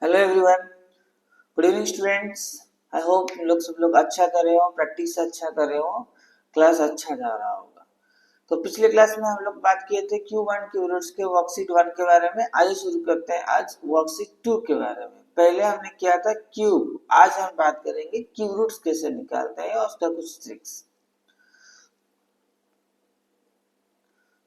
Hello everyone, good evening students. I hope सब लोग अच्छा कर रहे हो, प्रैक्टिस अच्छा कर रहे हो, क्लास अच्छा जा रहा होगा। तो पिछले क्लास में हम लोग बात किए थे Q1 क्यू रूट्स के वर्कशीट 1 के बारे में। आइए शुरू करते हैं आज वर्कशीट 2 के बारे में। पहले हमने किया था क्यूब, आज हम बात करेंगे क्यू रूट्स कैसे निकालते हैं और उसका कुछ ट्रिक्स।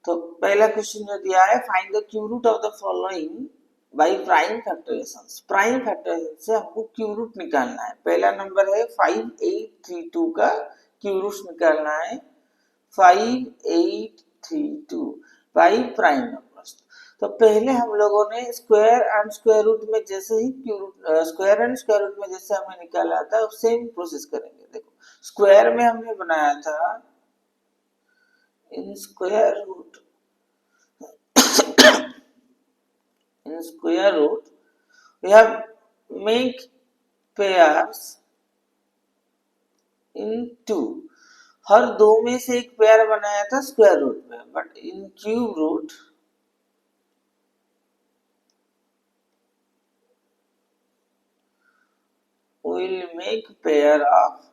तो पहला क्वेश्चन जो दिया है, find the cube root of the following by prime factorisation. Prime factorisation से हमको क्यू रूट निकालना है। पहला नंबर है 5832 का क्यू रूट निकालना है। 5832 बाई प्राइम नंबर्स। तो पहले हम लोगों ने स्क्वायर एंड स्क्वायर रूट में जैसे ही cube root square and square root में जैसे हमने निकाला था सेम प्रोसेस करेंगे। देखो, स्क्वायर में हमने बनाया था in square root, in square root we have make pairs in two। हर दो में से एक पेयर बनाया था स्क्वायर रूट में, but in cube root will make pair of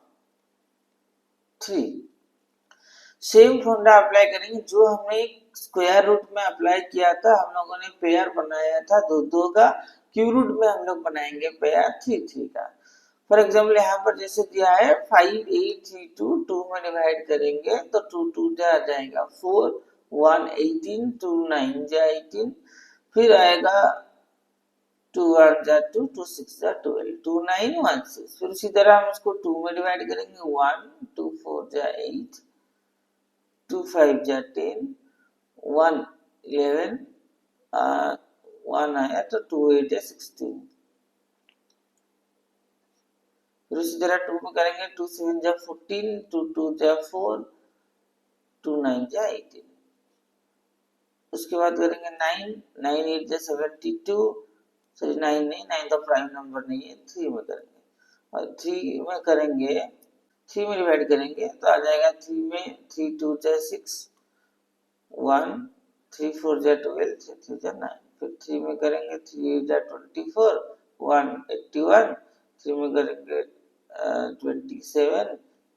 3। Same फंडा अप्लाई करेंगे जो हमने स्क्वायर रूट में अप्लाई किया था। हम लोगों ने पेयर बनाया था दो दो का, क्यू रूट में हम लोग बनाएंगे पेयर 3 3 का। फॉर एग्जाम्पल यहाँ पर जैसे दिया है 5832 2 में डिवाइड करेंगे तो 2 2 जा जाएगा 4, 1 18, 2 9 जा 18, फिर आएगा 2 1 जा 2, 2 6 जा 12, 2 9 1 6। फिर उसी तरह हम इसको 2 में डिवाइड करेंगे 1 2 4 जा 8, 2 5 जा 10, 1 11, 1 आया तो 2 8 जा 16। फिर उसी तरह 2 में करेंगे 2 7 जा 14, 2 2 जा 4, 2 9 जा 18। उसके बाद करेंगे 9 9 8 जा 72, सॉरी 9 नहीं, 9 तो प्राइम नंबर नहीं है, 3 में करेंगे। और 3 में करेंगे 3 में डिवाइड करेंगे तो आ जाएगा 3 में 3 2 जा 6, 1 3 4 जा 12, 3 3 जा 9। फिर 3 में करेंगे 3 8 जा 24, 1 81। 3 में करेंगे 27,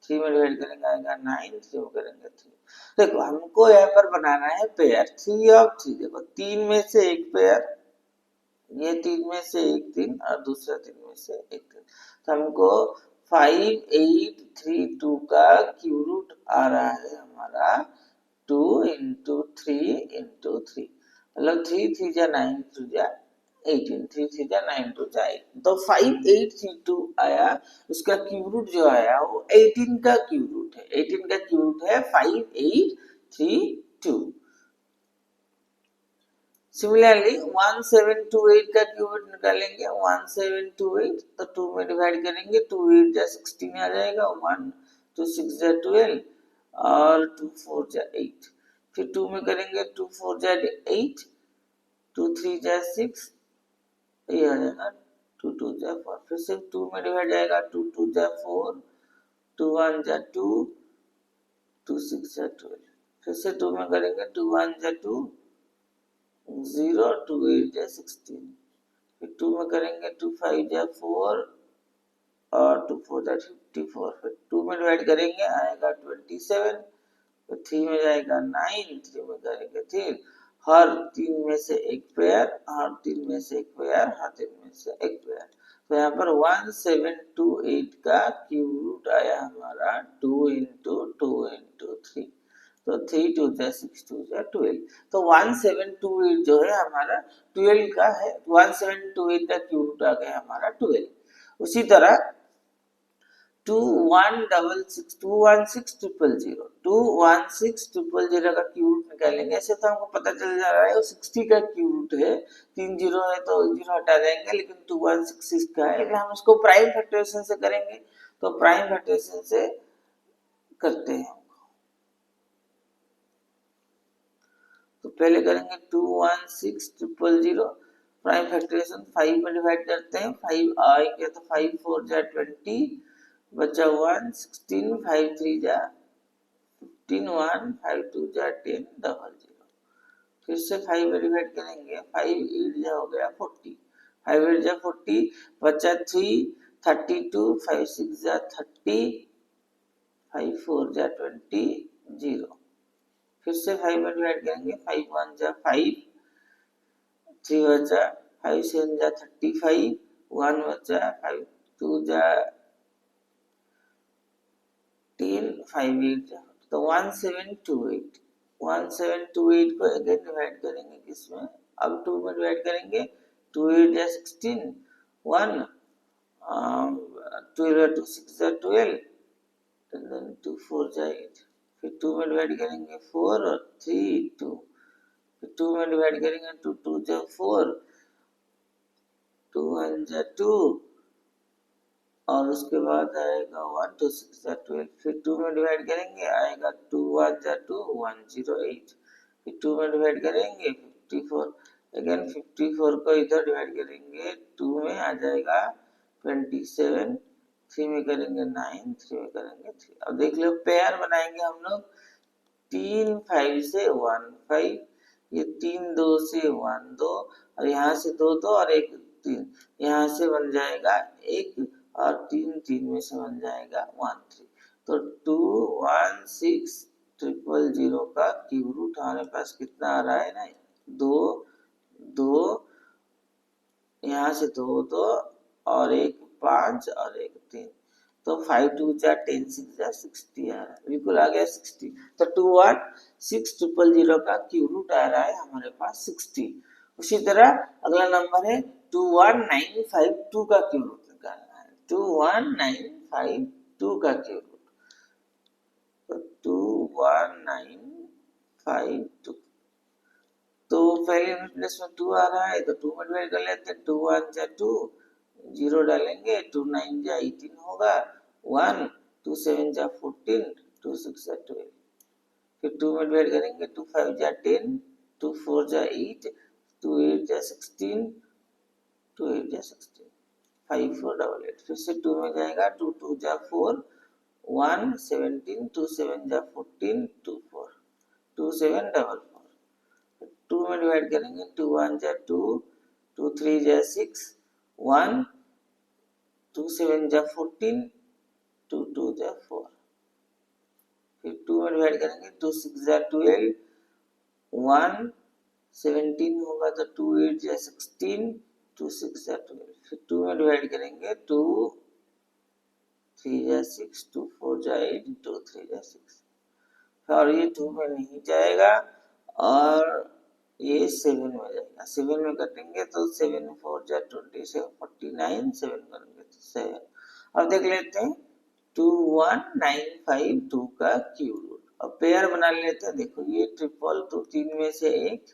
3 में डिवाइड करेंगे आएगा 9, 3 में करेंगे 3। देखो हमको यहाँ पर बनाना है पेयर 3 ऑफ 3। देखो 3 में से एक पेयर, ये 3 में से एक 3 और दूसरा 3 में से एक 3। तो हमको 5832 का क्यू रूट आ रहा है हमारा 2 इंटू 3 इंटू 3, मतलब 3 3 जा 9 2 जा 18, 3 3 जा 9 2 जा 18। तो 5832 आया। उसका क्यूब रूट जो आया वो 18 का क्यूब रूट है। 18 का क्यूब रूट है 5832। सिमिलरली 1728 का क्यूब रूट निकालेंगे। 1728 तो 2 में डिवाइड करेंगे, 2 8 जा 16 आ जाएगा, 1 2 6 जा 12 और 2 4 जा 8। फिर 2 में करेंगे 2 4 जा 8, 2 3 जा 6, ये आ जाएगा 2 2 जा 4। फिर से 2 में डिवाइड जाएगा, 2 2 जा 4, 2 1 जा 2, 2 6 जा 12। फिर से 2 में करेंगे 2 1 जा 2, 0 2 8 जा 16। फिर 2 में करेंगे 2 5 जा 4 और 2 4 जा 54। फिर 2 में डिवाइड करेंगे आएगा 27। फिर 3 में जाएगा 9, 3 में करेंगे 3। हर 3 में से एक पेयर, हर 3 में से एक पेयर, हर 3 में से एक पेयर। तो यहाँ पर 1728 का क्यूब रूट आया हमारा 2 इंटू 2 इंटू 3। तो 3 2 जा 6 2 जा 12। तो 1728 जो है हमारा 12 का है। 1728 का क्यूब रूट आ गया हमारा 12। उसी तरह 21600 21600 का क्यूब रूट निकालेंगे। ऐसे तो हमको पता चल जा रहा है वो 60 का क्यूब रूट है। 3 जीरो है तो 0 हटा देंगे, लेकिन 2166 का है, लेकिन हम इसको प्राइम फैक्टराइजेशन से करेंगे। तो प्राइम फैक्टराइजेशन से करते हैं। तो पहले करेंगे 21600 प्राइम फैक्टराइजेशन 5 में डिवाइड करते हैं। 5 आएंगे तो 5 4 जा 20, बचा 1 16, 5 3 जा 15, 1 5 2 जा 10 00। फिर से 5 में डिवाइड करेंगे, 5 8 जा हो गया 40, फाइव एट जा 40, बचा 3, 32, 5 6 जा 30, 5 4 जा 20, 0। फिर से 5 में डिवाइड करेंगे, 5 1 जा 5, 3 बचा, 5 7 जा 35, 1 बचा, 5 2 जा 10, 5 8 जा, तो 1728, 1728 को अगेन डिवाइड करेंगे किसमें, अब 2 में डिवाइड करेंगे, 2 8 जा 16, 1, 12 2 6 जा 12, and then 2 4 जा 8, फिर 2 में डिवाइड करेंगे 4 और 3 2, फिर 2 में डिवाइड करेंगे 2 2 जा 4, 2 1 जा 2, और उसके बाद आएगा 1 2 6 जा 12, फिर 2 में डिवाइड करेंगे, आएगा 2 1 जा 2, 108, फिर 2 में डिवाइड करेंगे 54, अगेन 54 को इधर डिवाइड करेंगे, 2 में आ जाएगा 27, 3 में करेंगे 9, 3 में करेंगे 3। अब देख लो पेयर बनाएंगे हम लोग, 3 5 से 1 5, ये 3 2 से 1 2, और यहाँ से 2 2 और 1 3, यहाँ से बन जाएगा 1 और 3 3 में से बन जाएगा 1 3, तो 2 1 6 000 का क्यूब रूट हमारे पास कितना आ रहा है ना, 2 2, यहाँ से 2 2 और 1 5 और 1 3, तो 5 2 जा 10 6 जा 60 आ रहा है, बिल्कुल आ गया 60। तो 2 1 6 000 का क्यूब रूट आ रहा है हमारे पास 60। उसी तरह अगला नंबर है 21952 का क्यूब रूट निकालना है, 21952 का क्यूब रूट, तो 21952, तो पहले यूनिट प्लेस में 2 आ रहा है, तो 2 में डिवाइड कर लेते हैं, 2 1 जा 2, 0 डालेंगे, 2 9 जा 18 होगा, 1 2 7 जा 14, 2 6 जा 12, फिर 2 में डिवाइड करेंगे, 2 5 जा 10, 2 4 जा 8, 2 8 जा 16, 2 8 जा 16, 5 4 8 8, फिर से 2 में जाएगा, 2 2 जा 4, 1 17, 2 7 जा 14, 2 4, 2 7 4 4, 2 में डिवाइड करेंगे, 2 1 जा 2, 2 3 जा 6, 1 2 7 जा 14, 2 2 जा 4, फिर 2 में डिवाइड करेंगे, 2 6 जा 12, 1 17 होगा तो 2 8 जा 16, 2 6 जा 12, फिर 2 में डिवाइड करेंगे, 2 3 जा 6, 2 4 जा 8, 2 3 जा 6, और ये 2 में नहीं जाएगा और ये 7 में जाएगा, 7 में कटेंगे तो 7 4 जा 27, 49, 7 करेंगे तो 7। अब देख लेते हैं 21952 का क्यूब रूट, अब पेयर बना लेते हैं, देखो ये ट्रिपल, तो 3 में से 1,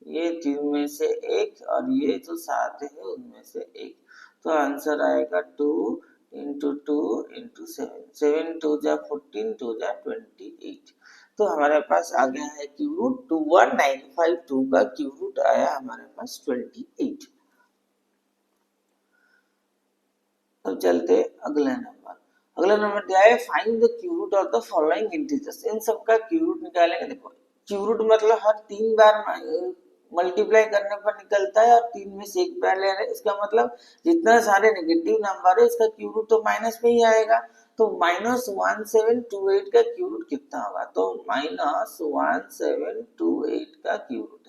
ये 3 में से 1 और ये जो 7 है उनमें से 1, तो आंसर आएगा 2 इंटू 2 इंटू 7, 7 2 जा 14, 2 जा 28, तो हमारे पास आ गया है क्यूब रूट, 21952 का क्यूब रूट आया हमारे पास 28। अब चलते अगला नंबर, अगला नंबर क्या है, find the cube root of the following integers, इन सब का क्यूब रूट निकालेंगे। देखो क्यूब रूट मतलब हर 3 बार मल्टीप्लाई करने पर निकलता है और 3 में से 1 बार ले रहे हैं, इसका मतलब जितना सारे नेगेटिव नंबर है इसका क्यूब रूट तो माइनस में ही आएगा, तो -1728 का क्यूब रूट कितना होगा, तो -1728 का क्यूब रूट,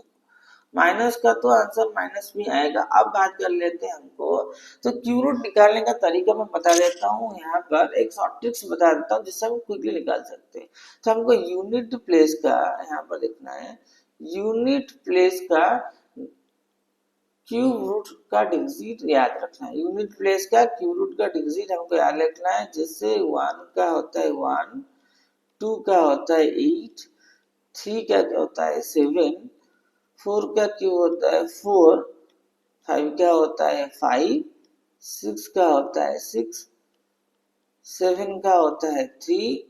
माइनस का तो आंसर माइनस में आएगा। अब बात कर लेते हैं हमको, तो क्यूब रूट निकालने का तरीका मैं बता देता हूँ, यहाँ पर एक शॉर्ट ट्रिक्स बता देता हूँ जिससे हम क्विकली निकाल सकते हैं। तो हमको यूनिट प्लेस का यहाँ पर लिखना है, यूनिट प्लेस का क्यूब रूट का डिजिट याद रखना है, यूनिट प्लेस का क्यूब रूट का डिजिट हमको याद रखना है, जैसे 1 का होता है 1, 2 का होता है 8, 3 का होता है 7, 4 का क्यूब होता है 4, 5 का होता है 5, 6 का होता है 6, 7 का होता है 3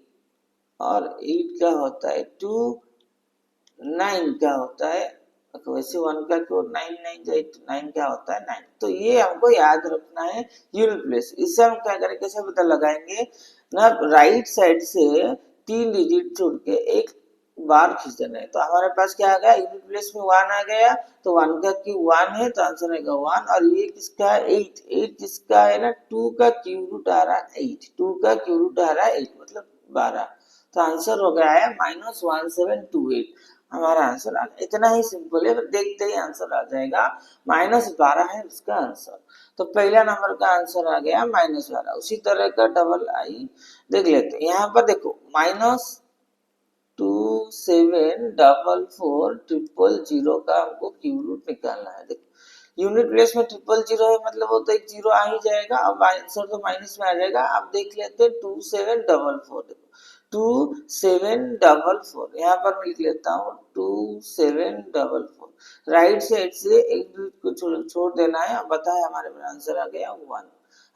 और 8 का होता है 2, 9 का होता है, वैसे 1 का क्यों 9 9 9 का होता है 9, तो ये हमको याद रखना है यूनिट प्लेस। इससे हम क्या करें, कैसे पता लगाएंगे ना, राइट साइड से 3 डिजिट छोड़ के एक बार खींच देना है। तो हमारे पास क्या आ गया, यूनिट प्लेस में 1 आ गया, तो 1 का क्यूब 1 है, तो आंसर आएगा 1। और ये किसका है, 8। 8 किसका है ना, 2 का क्यूब रूट आ रहा है 8, 2 का क्यूब रूट आ रहा है 8 मतलब 12। तो आंसर हो गया है -1728। हमारा आंसर आ गया। इतना ही सिंपल है, देखते ही आंसर आ जाएगा। -12 है उसका आंसर। तो पहला नंबर का आंसर आ गया -12। उसी तरह का डबल आई देख लेते हैं। यहाँ पर देखो -2744 का हमको क्यूब रूट निकालना है। देखो यूनिट प्लेस में 000 है, मतलब वो तो एक जीरो आ ही जाएगा। अब आंसर तो माइनस में आ जाएगा। अब देख लेते हैं 2744। देखो 2744 यहाँ पर मैं लिख लेता हूँ 2744। राइट साइड से एक को छोड़ देना है। अब बताए हमारे पास आंसर आ गया 1।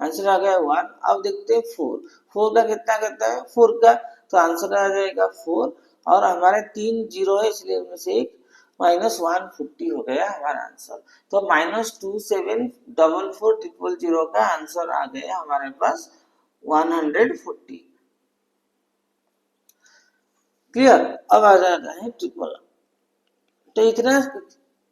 आंसर आ गया 1। अब देखते हैं 4। 4 का कितना करता है, 4 का, तो आंसर आ जाएगा 4। और हमारे 3 जीरो है, इसलिए उनमें से एक -150 हो गया हमारा आंसर। तो -274400 का आंसर आ गया हमारे पास 140। क्लियर। अब आ जाता है ट्रिपल। तो इतना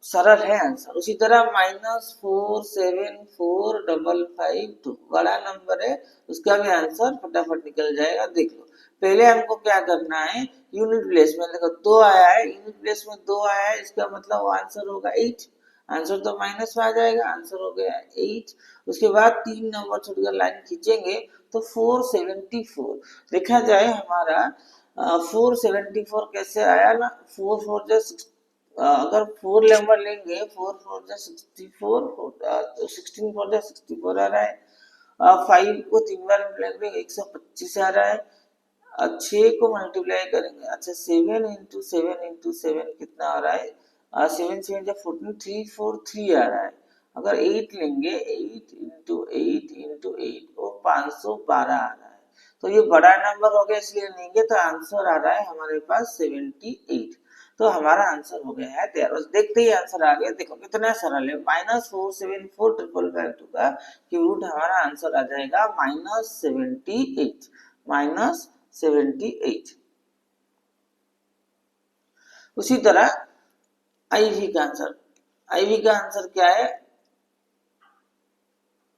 सरल है आंसर। उसी तरह -474552 बड़ा नंबर है, उसका भी आंसर फटाफट निकल जाएगा। देख लो पहले हमको क्या करना है, यूनिट प्लेस में देखो 2 आया है, यूनिट प्लेस में 2 आया है, इसका मतलब आंसर होगा 8। आंसर तो माइनस में आ जाएगा, आंसर हो गया 8। उसके बाद 3 नंबर छोड़कर लाइन खींचेंगे तो 474। देखा जाए हमारा 474 कैसे आया ना, 4 4 जा अगर 4 नंबर लेंगे, 4 4 जा 64, तो 16 4 जा 64 आ रहा है। 5 को 3 बार मिलाएंगे 125 आ रहा है। 6 को मल्टीप्लाई करेंगे, अच्छा 7 इंटू 7 इंटू 7 कितना आ रहा है, 7 7 जा 14, 343 आ रहा है। अगर 8 लेंगे, 8 इंटू 8 इंटू 8 वो 512 आ रहा है। तो ये बड़ा नंबर हो गया, इसलिए लेंगे तो आंसर आ रहा है हमारे पास 78। तो हमारा आंसर हो गया है 13। बस देखते ही आंसर आ गया। देखो कितना सरल है, -474552 का क्यूब रूट हमारा आंसर आ जाएगा -78। -78। उसी तरह आईवी का आंसर, आईवी का आंसर क्या है,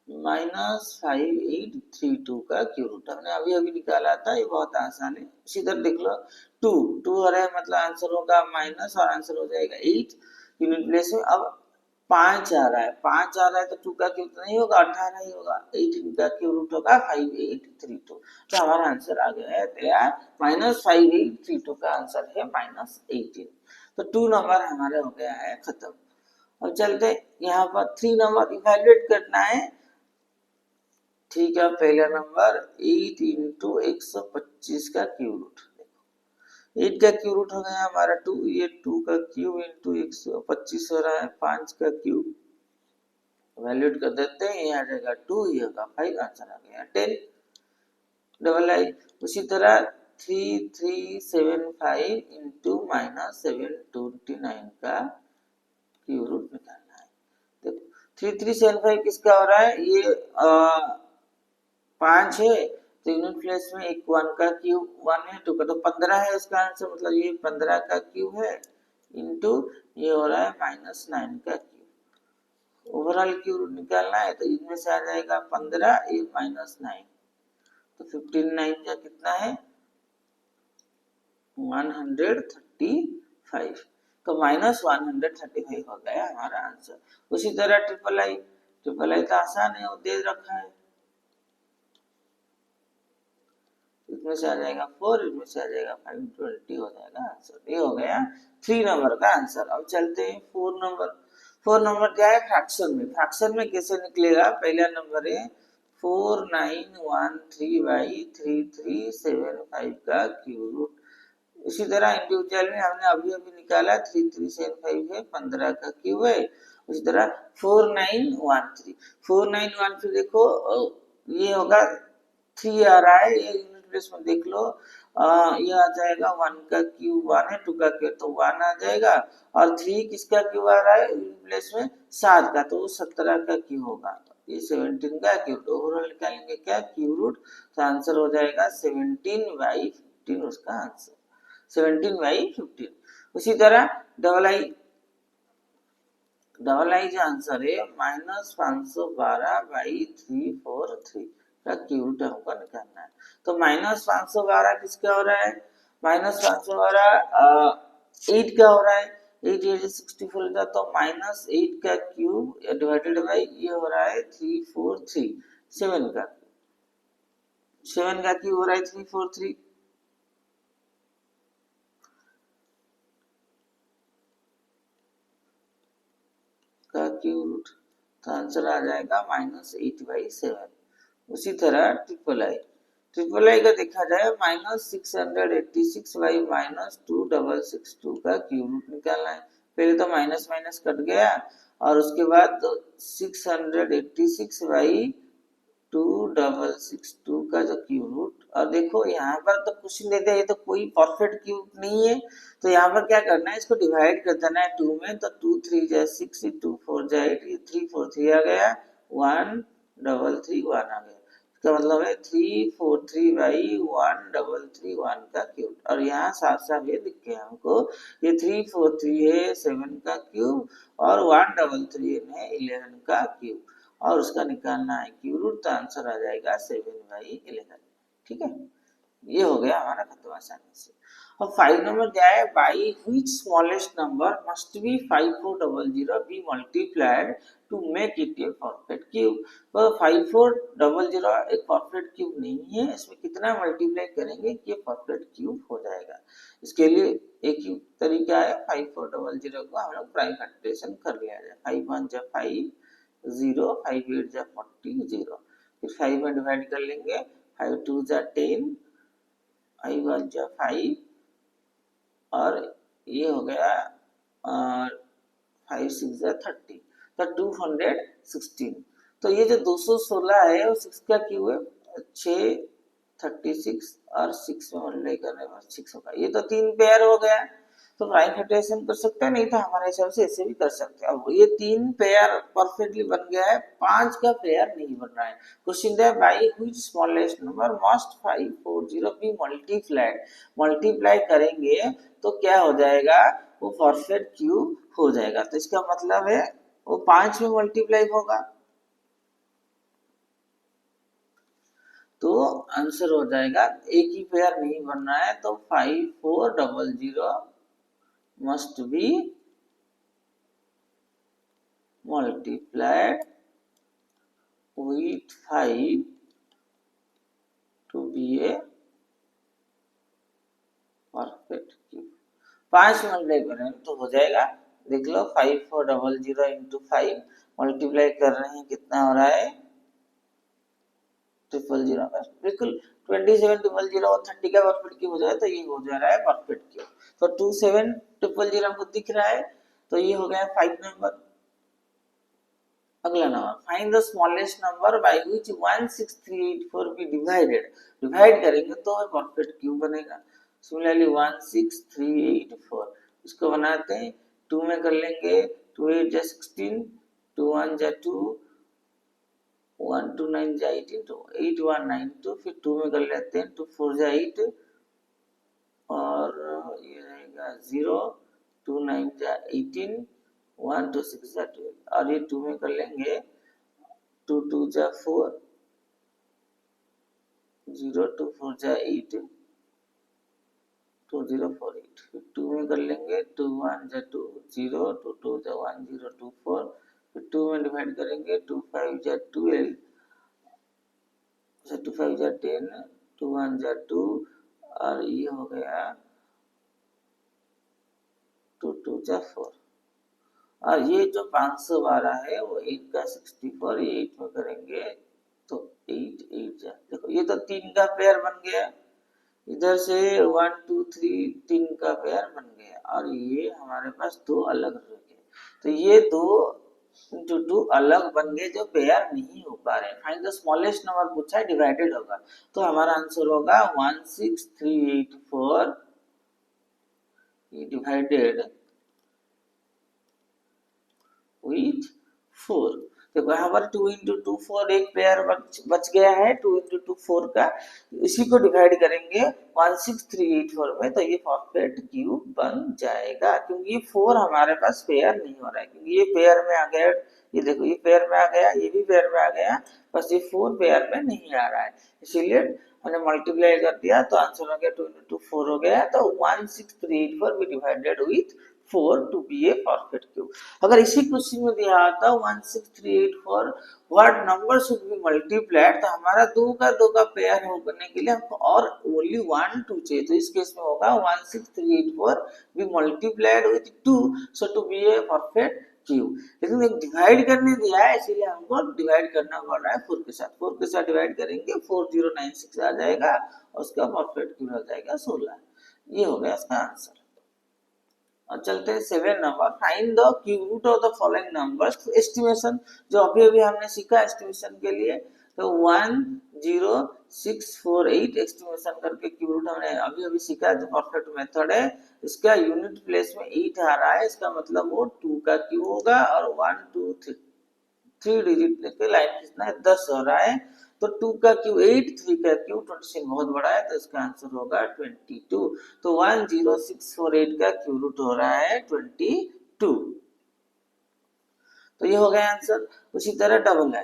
-5832 का क्यूब रूट हमने अभी अभी निकाला था। ये बहुत आसान है। उसी तरह देख लो 2 2 हो रहा है, मतलब आंसर होगा माइनस और आंसर हो जाएगा 8 यूनिट प्लेस में। अब 5 आ रहा है, 5 आ रहा है तो 2 का क्यूब नहीं होगा, 18 ही होगा। 18 का क्यूब रूट होगा 5832। तो हमारा आंसर आ गया है तैयार। -5832 का आंसर है -18। तो 2 नंबर हमारे हो गया है खत्म। अब चलते यहाँ पर 3 नंबर इवेल्युएट करना है। ठीक है, पहला नंबर 8 इंटू 125 का क्यूब रूट। 8 का क्यूब रूट हो गया हमारा 2, ये 2 का क्यूब इंटू 125 हो रहा है, 5 का क्यूब वैल्यूट कर देते हैं, ये आ जाएगा 2, ये होगा 5, आंसर आ गया 10। डबल आई उसी तरह 3375 इंटू -729 का क्यूब रूट निकालना है। देखो 3375 किसका हो रहा है, ये 5 है, तो यूनिट प्लेस में एक 1 का क्यूब 1 है, 2 का तो 15 है इसका आंसर, मतलब ये 15 का क्यूब है इंटू ये हो रहा है -9 का क्यूब। ओवरऑल क्यूब निकालना है तो इनमें से आ जाएगा 15, ये -9, तो 15 9 का कितना है 135। तो -135 हो गया हमारा आंसर। उसी तरह ट्रिपल आई, ट्रिपल आई तो आसान है, वो दे रखा है, इसमें से आ जाएगा 4, इसमें से आ जाएगा 520 हो जाएगा आंसर। ये हो गया 3 नंबर का आंसर। अब चलते हैं 4 नंबर। 4 नंबर क्या है, फ्रैक्शन में। फ्रैक्शन में कैसे निकलेगा, पहला नंबर है 4913/3375 का क्यूब रूट। इसी तरह इंडिविजुअल में हमने अभी अभी निकाला 3375 है, 15 का क्यूब है। उसी तरह 4913 देखो ये होगा 3 आ रहा है, ये यूनिट प्लेस में देख लो, ये आ जाएगा 1 का क्यूब 1 है, 2 का क्यूब तो 1 आ जाएगा। और 3 किसका क्यूब आ रहा है यूनिट प्लेस में, 7 का, तो 17 का क्यूब होगा। ये 17 का क्यूब, तो ओवरऑल निकालेंगे क्या क्यूब रूट, तो आंसर हो जाएगा 17/15 उसका आंसर। 17/15। उसी तरह डबल आई जो आंसर है -512/343 का क्यूब रूट हमको निकालना है। तो -512 किसका हो रहा है? -512 8 का हो रहा है। 8 8 64 था, तो -8 का क्यूब डिवाइडेड बाई ये हो रहा है 343। 7 का क्यूब हो रहा है 343 का क्यूब रूट, तो आंसर आ जाएगा -8/7। उसी तरह ट्रिपल आई का देखा जाए -686/-2 का क्यूब रूट निकालना है। पहले तो माइनस माइनस कट गया और उसके बाद 686/-2 का जो क्यूब रूट, और देखो यहाँ पर तो क्वेश्चन देते हैं, ये तो कोई परफेक्ट क्यूब नहीं है, तो यहाँ पर क्या करना है, इसको डिवाइड कर देना है 2 में, तो 2 3 जा 6, 2 4 जा 8, 3 4 3 आ गया, 1 3 3 1 आ गया। इसका मतलब है 343/-1 का क्यूब। और यहाँ साफ साफ ये दिख गया हमको, ये 343 है 7 का क्यूब और 133 है 11 का क्यूब, और उसका निकालना है क्यूब रूट, तो आंसर आ जाएगा 7/11। ठीक है, ये हो गया हमारा खत्म आसानी से। अब 5 नंबर क्या है, by which smallest number must be 5400 be multiplied to make it a perfect cube. तो 5400 एक परफेक्ट क्यूब नहीं है, इसमें कितना मल्टीप्लाई करेंगे कि ये परफेक्ट क्यूब हो जाएगा। इसके लिए एक ही तरीका है, 5400 को हम लोग प्राइम फैक्टराइजेशन कर लिया जाए। 5 1 जा 5 0, 5 8 जा 40 0, फिर 5 में डिवाइड कर लेंगे, 5 2 जा 10, 5 1 जा 5, और ये हो गया 5 6 जा 30, तो 216। तो ये जो 216 है वो 6 का क्यूब है, 6 36 और 6 में मल्टीप्लाई करने पर 6 होगा। ये तो 3 पेयर हो गया, तो प्राइम फैक्टराइजेशन कर सकते हैं, नहीं तो हमारे हिसाब से ऐसे भी कर सकते हैं। अब ये 3 पेयर परफेक्टली बन गया है, 5 का पेयर नहीं बन रहा है। क्वेश्चन है by which smallest number must 540 be multiplied. Multiply करेंगे तो क्या हो जाएगा, वो परफेक्ट क्यूब हो जाएगा। तो इसका मतलब है वो 5 में मल्टीप्लाई होगा, तो आंसर हो जाएगा, एक ही पेयर नहीं बन रहा है, तो 5400 must be multiplied with 5 to be a perfect cube। 5 multiply करें तो हो जाएगा, देख लो 5400 इंटू 5 मल्टीप्लाई कर रहे हैं, कितना हो रहा है 000, बिल्कुल 27 000 30 का परफेक्ट क्यूब हो जाए तो ये हो जा रहा है परफेक्ट क्यूब। तो 27 000 हमको दिख रहा है, तो ये हो गया 5 नंबर। अगला नंबर, find the smallest number by which 16384 be divided. Divide करेंगे तो परफेक्ट क्यूब बनेगा। सिमिलरली 16384 इसको बनाते हैं, 2 में कर लेंगे, 2 8 जा 16, 2 1 जा 2, 1 2 9 जा 18, तो 8 1 9 2, फिर 2 में कर लेते हैं, 2 4 जा 8, और ये रहेगा 0, 2 9 जा 18, 1 2 6 जा 12, और ये 2 में कर लेंगे, 2 2 जा 4, 0 2 4 जा 8, 2 0 4 8, फिर 2 में कर लेंगे, 2 1 जा 2, 0 2 2 जा 1 0 2 4, फिर 2 में डिवाइड करेंगे, 2 5 जा 12, 2 5 जा 10, 2 1 जा 2, और ये हो गया 2 2 जा 4, और ये जो 512 है वो 8 का 64, ये 8 में करेंगे तो 8 8 जा, देखो ये तो 3 का पेयर बन गया, इधर से 1 2 3 3 का पेयर बन गया, और ये हमारे पास 2 अलग रह गए, तो ये 2 इंटू 2 अलग बन गए जो पेयर नहीं हो पा रहे। फाइंड द स्मॉलेस्ट नंबर पूछा है, डिवाइडेड होगा, तो हमारा आंसर होगा 16384 डिवाइडेड with 4। देखो यहाँ पर 2 इंटू टू 4 एक पेयर बच गया है 2 इंटू टू 4 का, इसी को डिवाइड करेंगे 16384 में, तो ये परफेक्ट क्यूब बन जाएगा, क्योंकि ये 4 हमारे पास पेयर नहीं हो रहा है, क्योंकि ये पेयर में आ गया, ये देखो ये पेयर में आ गया, ये भी पेयर में आ गया, बस ये 4 पेयर में नहीं आ रहा है, इसीलिए हमने मल्टीप्लाई कर दिया, तो आंसर हो गया 2 इंटू 4 हो गया, तो 16384 भी divided with 4 to be a perfect cube. अगर इसी क्वेश्चन में दिया होता 16384 what number should be multiplied, तो हमारा दो का पेयर होने के लिए हमको और ओनली 1 2 चाहिए, तो इस केस में होगा 16384 be multiplied with 2 so to be a perfect cube. लेकिन एक डिवाइड करने दिया है, इसीलिए हमको डिवाइड करना पड़ रहा है 4 के साथ, 4 के साथ डिवाइड करेंगे 4096 आ जाएगा, और उसका परफेक्ट क्यूब हो जाएगा 16। ये हो गया इसका आंसर। और चलते हैं 7 number, find the cube root of the following numbers. तो एस्टिमेशन जो अभी अभी हमने सीखा एस्टिमेशन के लिए, तो 10648 एस्टिमेशन करके क्यूब रूट हमने अभी अभी सीखा, जो परफेक्ट मेथड है। इसका यूनिट प्लेस में 8 आ रहा है, इसका मतलब वो 2 का क्यूब होगा, और 1 2 3 डिजिट लेके लाइन कितना है 10 हो रहा है, तो 2 का क्यू 8, 3 का क्यू 26 बहुत बड़ा है, तो इसका आंसर होगा 22। तो 10648 का क्यू रूट हो रहा है 22। तो ये हो गया आंसर। उसी तरह डबल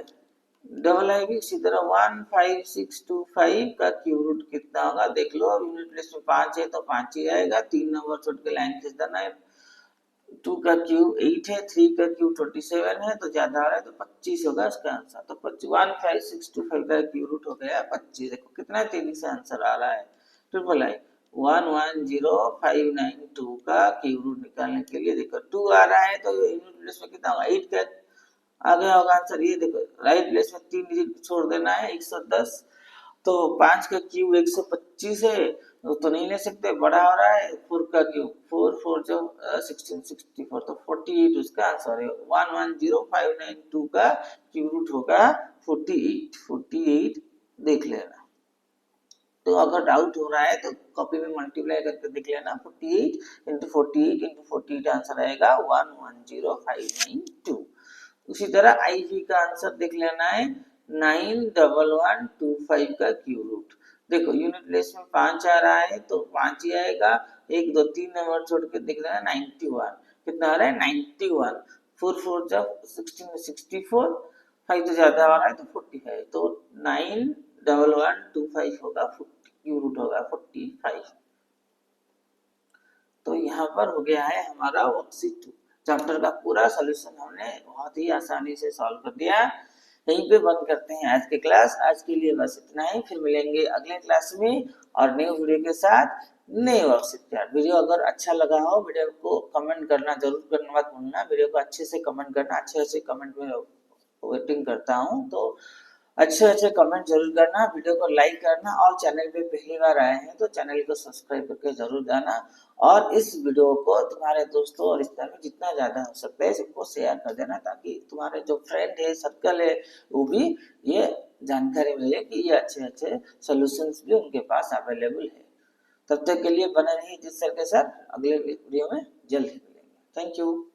आई भी उसी तरह 15625 का क्यू रूट कितना होगा देख लो। अब यूनिट प्लेस में 5 है तो 5 ही आएगा, 3 नंबर छोड़ के लाइन खींच देना है। 2 का क्यूब 8 है, 3 का क्यूब 27 है, तो ज्यादा आ रहा है तो 25 होगा इसका आंसर। तो 15625 का क्यूब रूट हो गया 25। देखो कितना तेजी से आंसर आ रहा है। ट्रिपल आई 110592 का क्यूब रूट निकालने के लिए देखो 2 आ रहा है, तो यूनिट प्लेस में कितना होगा 8 का आ गया होगा आंसर। ये देखो राइट प्लेस में 3 डिजिट छोड़ देना है 110, तो 5 का क्यूब 125 है, तो नहीं ले सकते, बड़ा हो रहा है। 4 का क्यूब 4 4 जो 1664, तो 48 उसका आंसर है। 110592 का क्यूब रूट होगा 48 देख लेना। तो अगर डाउट हो रहा है तो कॉपी में मल्टीप्लाई करके देख लेना, 48 इंटू 48 आंसर आएगा 110592। उसी तरह IV का आंसर देख लेना है 91125 का क्यूब रूट। देखो यूनिट प्लेस में 5 आ रहा है तो 5 ही आएगा, 1 2 3 नंबर छोड़ के देख लेना 91 कितना आ रहा है 91। 4 4 जब 16 में 64, 5 तो ज्यादा आ रहा है तो 45, तो 91125 होगा, क्यूब रूट होगा 45। तो यहाँ पर हो गया है हमारा वर्कशीट 2 चैप्टर का पूरा सॉल्यूशन हमने बहुत ही आसानी से सॉल्व कर दिया। यहीं पे बंद करते हैं आज की क्लास। आज के लिए बस इतना ही, फिर मिलेंगे अगले क्लास में और न्यू वीडियो के साथ, नए वर्कशीट चार्ट। वीडियो अगर अच्छा लगा हो वीडियो को कमेंट करना जरूर करना मत भूलना, वीडियो को अच्छे से कमेंट करना, अच्छे कमेंट में वेटिंग करता हूँ, तो अच्छे कमेंट जरूर करना, वीडियो को लाइक करना, और चैनल पे पहली बार आए हैं तो चैनल को सब्सक्राइब करके जरूर जाना, और इस वीडियो को तुम्हारे दोस्तों और रिश्तेदार में जितना ज्यादा हो सकता है सबको शेयर कर देना, ताकि तुम्हारे जो फ्रेंड है सर्कल है वो भी ये जानकारी मिले कि ये अच्छे सोल्यूशंस भी उनके पास अवेलेबल है। तब तक के लिए बने रहिए जिस सर के साथ, अगले वीडियो में जल्द ही मिलेंगे। Thank you.